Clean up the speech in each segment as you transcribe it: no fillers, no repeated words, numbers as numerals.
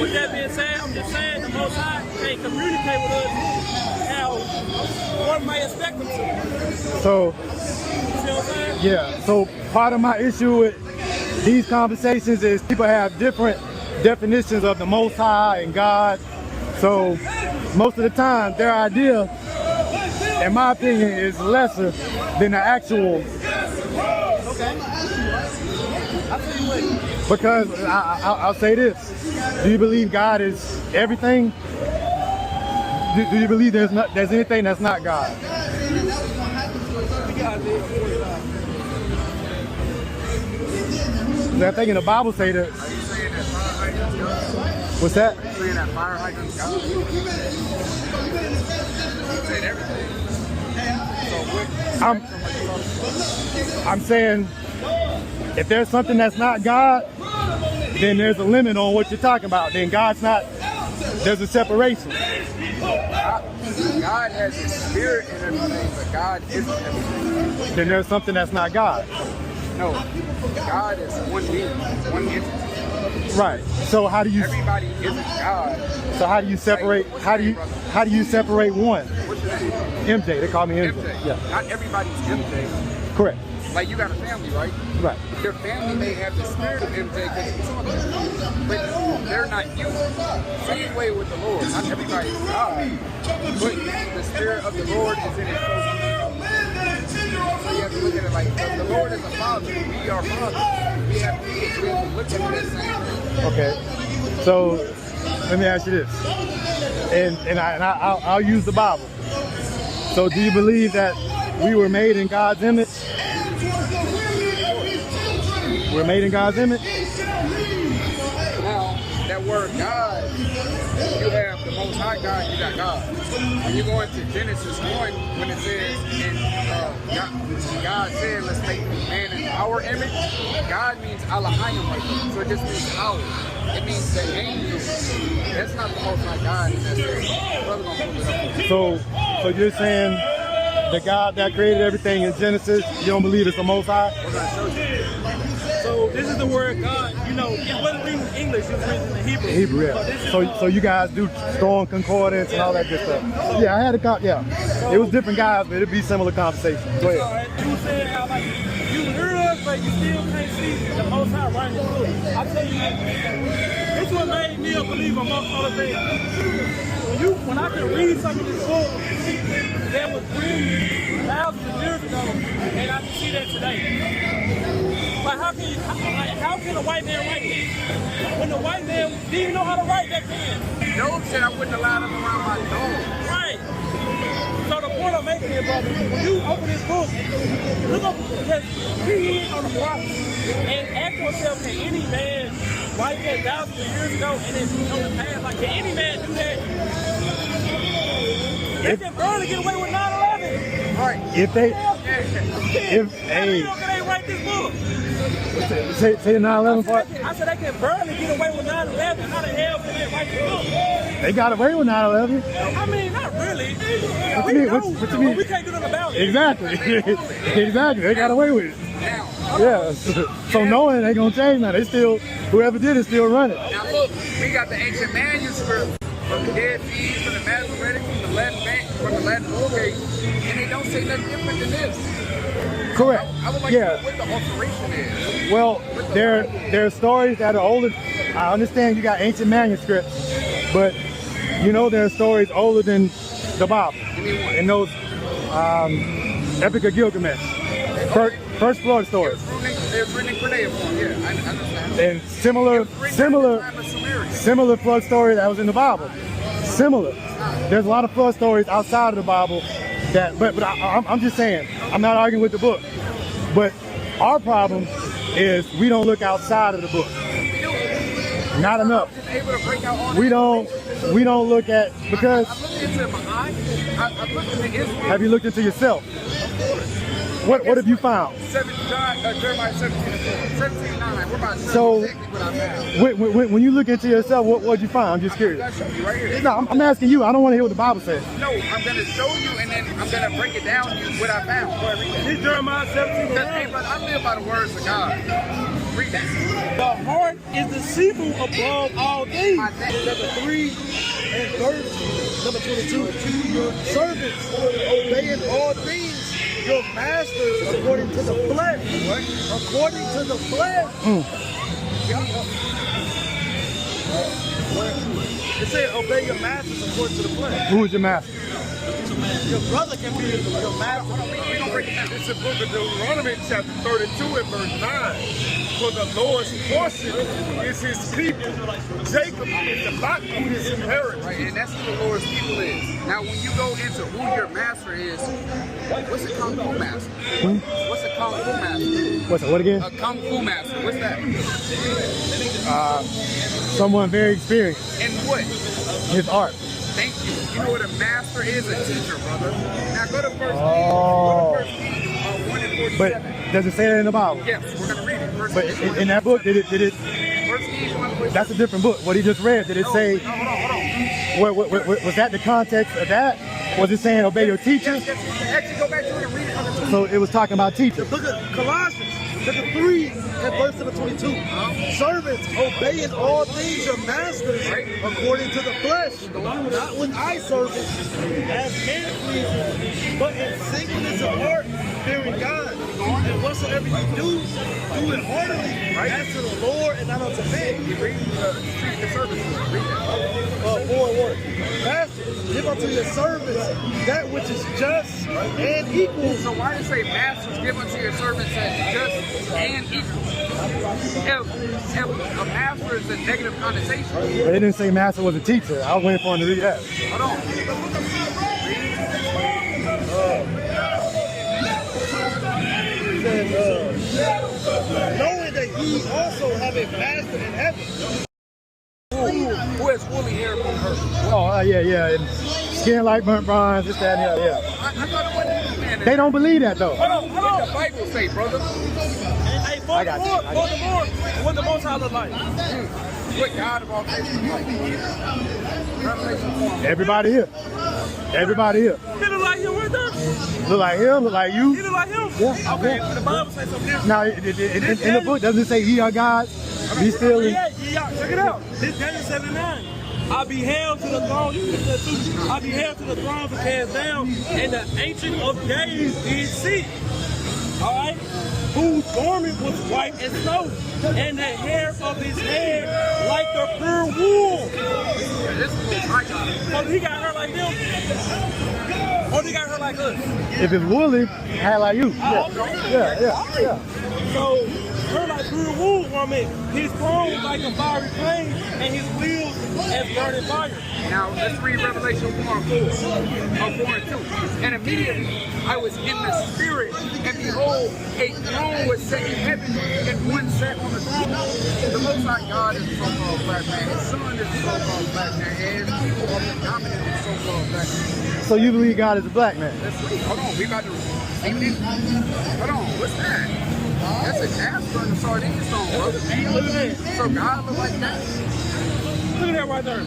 With that being said, I'm just saying the Most High can't communicate with us how one may expect them to. So, You see what I'm saying? yeah. So part of my issue with these conversations is people have different definitions of the Most High and God. So most of the time, their idea, in my opinion, is lesser than the actual. Because I'll say this: do you believe God is everything? Do you believe there's anything that's not God? I think in the Bible say that. Are you saying that fire hydrants God? What's that? Are you saying that fire hydrants God? You said everything. So I'm saying if there's something that's not God, then there's a limit on what you're talking about. Then God's not. There's a separation. God has a spirit and everything, but God isn't everything. Then there's something that's not God. No, God is one being, one entity. Right. So how do you? Everybody isn't God. So how do you separate? How do you separate one? What's your name? MJ. They call me MJ. MJ. Yeah. Not everybody's MJ. Correct. Like you got a family, right? Right. Their family may have the spirit of MJ because you talk to them, but they're not you. Same way with the Lord. Not everybody's God, but the spirit of the Lord is in it. So you have to look at it like the Lord is a father. We are fathers. We have to look at it the same way. Okay. So let me ask you this, and I'll use the Bible. So do you believe that we were made in God's image? We're made in God's image? Now, that word God, you have the Most High God, you got God. When you go into Genesis 1, when it says, God said, let's make man in our image, God means Elohim right there. So it just means our. It means the angel. That's not the Most High God. So you're saying the God that created everything in Genesis, you don't believe it's the Most High? We're going to show you. So this is the word God. You know, it wasn't written in English. It was written in Hebrew. Hebrew, yeah. So you guys do strong concordance and all that good stuff. Yeah, I had yeah. It was different guys, but it'd be similar conversation. Go ahead. All right. You said how like you hear us, but you still can't see the Most High writing the book. I tell you, this is what made me a believer amongst other things. When I could read some of this book that was written thousands of years ago, and I can see that today. Like how can a white man write this? When the white man didn't even know how to write that pen. Job said I wouldn't allow them around my dog. Right. So the point I'm making here, brother, when you open this book, look up, just read on the block and ask yourself, can any man write that thousands of years ago and then know the past? Like, can any man do that? They can barely get away with 9/11. Right. If they write this book. say the 9/11 part. I said they can barely get away with 9/11. How the hell can they write the book? They got away with 9/11. I mean, not really. What you mean? What you mean? We can't do nothing about it. Exactly. Exactly. They got away with it. Now, Yeah. So knowing it ain't gonna change now. They still, whoever did it still run it. now look, we got the ancient manuscript from the Dead Sea, from the Masoretic, from the Latin Vulgate, and they don't say nothing different than this. Correct. I would like to know what the alteration is. Well, there are stories that are older. I understand you got ancient manuscripts, but you know there are stories older than the Bible. And those Epic of Gilgamesh, first flood stories. They're written in cuneiform, yeah, I understand. And similar flood story that was in the Bible. Similar. There's a lot of flood stories outside of the Bible that, but I'm just saying, I'm not arguing with the book. But our problem is we don't look outside of the book. Not enough. We don't look at, because I've looked into my eye. I've looked into Israel. have you looked into yourself? What have you found? Jeremiah 17:9. We're about to show So you exactly what I found. when you look into yourself, what'd you find? I'm just curious. I'll show you right here. No, I'm asking you. I don't want to hear what the Bible says. No, I'm going to show you and then I'm going to break it down to you what I found. This Jeremiah 17:9. Because, hey, brother, I live by the words of God. Read that. The heart is deceitful above all things. Chapter 3 and verse number 22. Servants, obey in all things your masters according to the flesh. According to the flesh. It said obey your masters according to the flesh. Who is your master? Your brother can be your master. We don't break it down. It's the book of Deuteronomy, chapter 32 and verse 9. For the Lord's portion is his people. Jacob is the lot of his inheritance. Right, and that's who the Lord's people is. Now, when you go into who your master is, what's a Kung Fu master? What's a Kung Fu master? What's it? What again? A Kung Fu master, what's that? Someone very experienced. And what? His art. Thank you. You know what a master is? A teacher, brother. Now go to verse 1 and 47. But does it say that in the Bible? Yes, we're going to read it. Verse But in that book, did it? Verse 1. That's a different book. What he just read, did it say? Hold on. Was that the context of that? Was it saying obey your teacher? Actually, go back to it and read it. So it was talking about teachers. Look at Colossians chapter 3 and verse number 22. Servants, obey in all things your masters according to the flesh, not with eye service as men pleasers, but in singleness of heart, fearing God. And whatsoever you do it heartily, as to the Lord and not unto men. Read the service. Read that. 4:1. Masters, give unto your servants that which is just and equal. So why does it say masters give unto your servants as just and equal? If a master is a negative connotation. But it didn't say master was a teacher. I was waiting for him to read that. Hold on. Knowing that ye also have a master in heaven. Who has woolly hair on earth? Oh, yeah. And skin like burnt bronze, this, that, and the other, yeah. I thought it wasn't man. They don't believe that, though. Hold on. What the Bible say, brother? Hey, for the Lord, what the Most High look like? What God of all creation is like? Revelation 4. Everybody here. Everybody here. He look like him right there. Look like him, look like you. He look like him. Yeah. Okay, but the Bible says something different. Now, in the book, doesn't it say ye are God? Be still. Yeah, check it out. This Daniel 7:9. I beheld to the throne. I beheld to the throne to cast down, and the Ancient of Days did sit. All right, whose garment was white as snow, and the hair of his head like the pure wool. This is my God. Oh, he got her like them. Oh, he got her like us. If it's woolly, hair like you. Yeah. So, her like pure wool, woman. His throne was like a fiery flame, and his wheels as burning fire. Now, let's read Revelation 4 and 2. And immediately I was in the spirit, and behold, a throne was set in heaven, and one sat on the throne. The Most High God is the so-called black man. His son is the so-called black man. And his people are the dominant of the so-called black man. So you believe God is a black man? Let's read. Hold on, we about to see this. Hold on, what's that? That's a Jasper and a sardine stone, brother. Look at that. So God look like that? Look at that right there.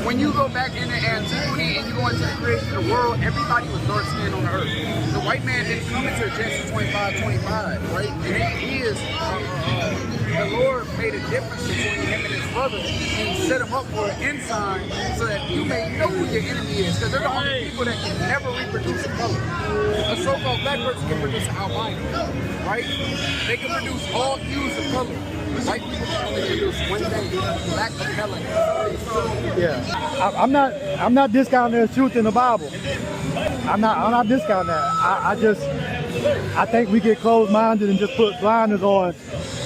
When you go back into antiquity and you go into the creation of the world, everybody was dark skinned on the earth. The white man didn't come into Genesis 25:25, right? And it is, the Lord made a difference between him and his brother and set him up for an ensign so that you may know who your enemy is. Because they're the only people that can never reproduce a color. A so-called black person can produce an albino, right? They can produce all hues of color. White people can only produce one thing, black or melanin. Yeah. I'm not discounting there's truth in the Bible. I'm not discounting that. I think we get closed-minded and just put blinders on,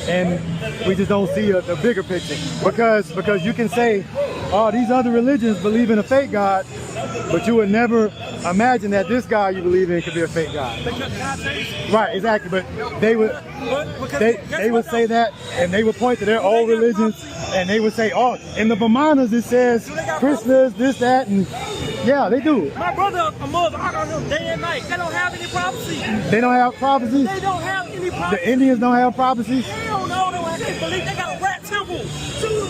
and we just don't see the bigger picture. Because you can say, oh, these other religions believe in a fake God, but you would never imagine that this God you believe in could be a fake God. Right, exactly. But they would say that, and they would point to their old religions, and they would say, oh, in the Brahmanas it says Krishna's this, that, and yeah, they do. My brother, a mother, I got them day and night. They don't have any prophecy. They don't have prophecies? They don't have any prophecy. The Indians don't have prophecies? Hell no, they believe they got a rat temple.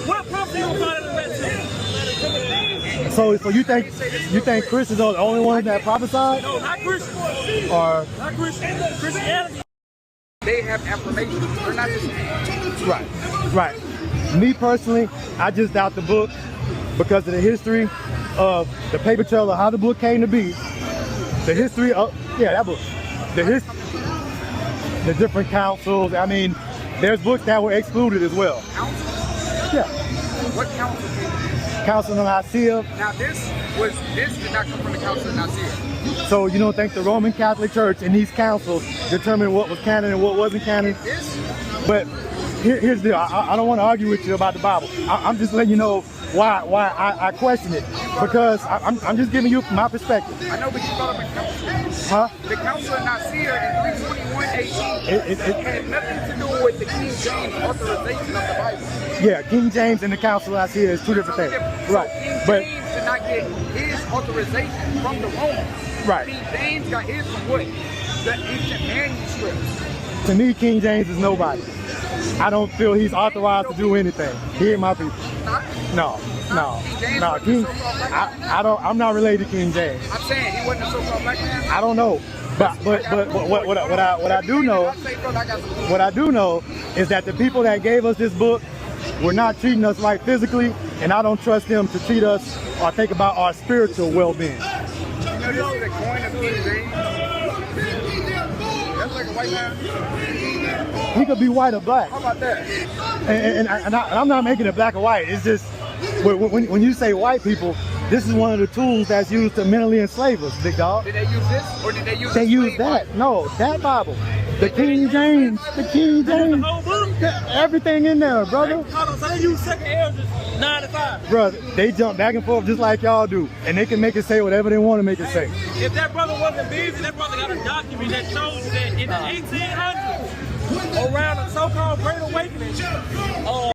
What prophecy you find in the rat temple? So you think Christians are the only ones that prophesied? No, not Christians. Or Not Christians. Christianity. they have affirmation. They're not just Right, right. Me personally, I just doubt the book because of the history of the paper trail of how the book came to be. The history of, yeah, that book. The different councils. I mean, there's books that were excluded as well. council. Yeah. What council came? Council of Nicaea. Now this did not come from the Council of Nicaea. So you don't think the Roman Catholic Church and these councils determined what was canon and what wasn't canon? This But here's the deal. I don't want to argue with you about the Bible. I'm just letting you know why I question it, because I'm just giving you my perspective. I know, but you brought up a council. Huh? The Council of Nicaea in 321 AD It had nothing to do with the King James authorization of the Bible. Yeah, King James and the Council of Nicaea is two different things. Right. King But James did not get his authorization from the Romans. Right. King James got his from what? The ancient manuscripts. to me, King James is nobody. I don't feel he's authorized to do anything. He ain't my people. No. I'm not related to King James. I'm saying he wasn't a so-called black man. I don't know. But what I do know is that the people that gave us this book were not treating us right physically, and I don't trust them to treat us or think about our spiritual well-being. You know, this is a coin of King James. That's like a white man. He could be white or black. How about that? And I'm not making it black or white. It's just when you say white people, this is one of the tools that's used to mentally enslave us, big dog. Did they use this or did they use? They use that. No, that Bible, the King James, The whole book. everything in there, brother. Hold on, so they use second Ezra 9-5. Brother, they jump back and forth just like y'all do, and they can make it say whatever they want to make it say. If that brother wasn't busy, that brother got a document that shows that in the 1800s, around the so-called Great Awakening,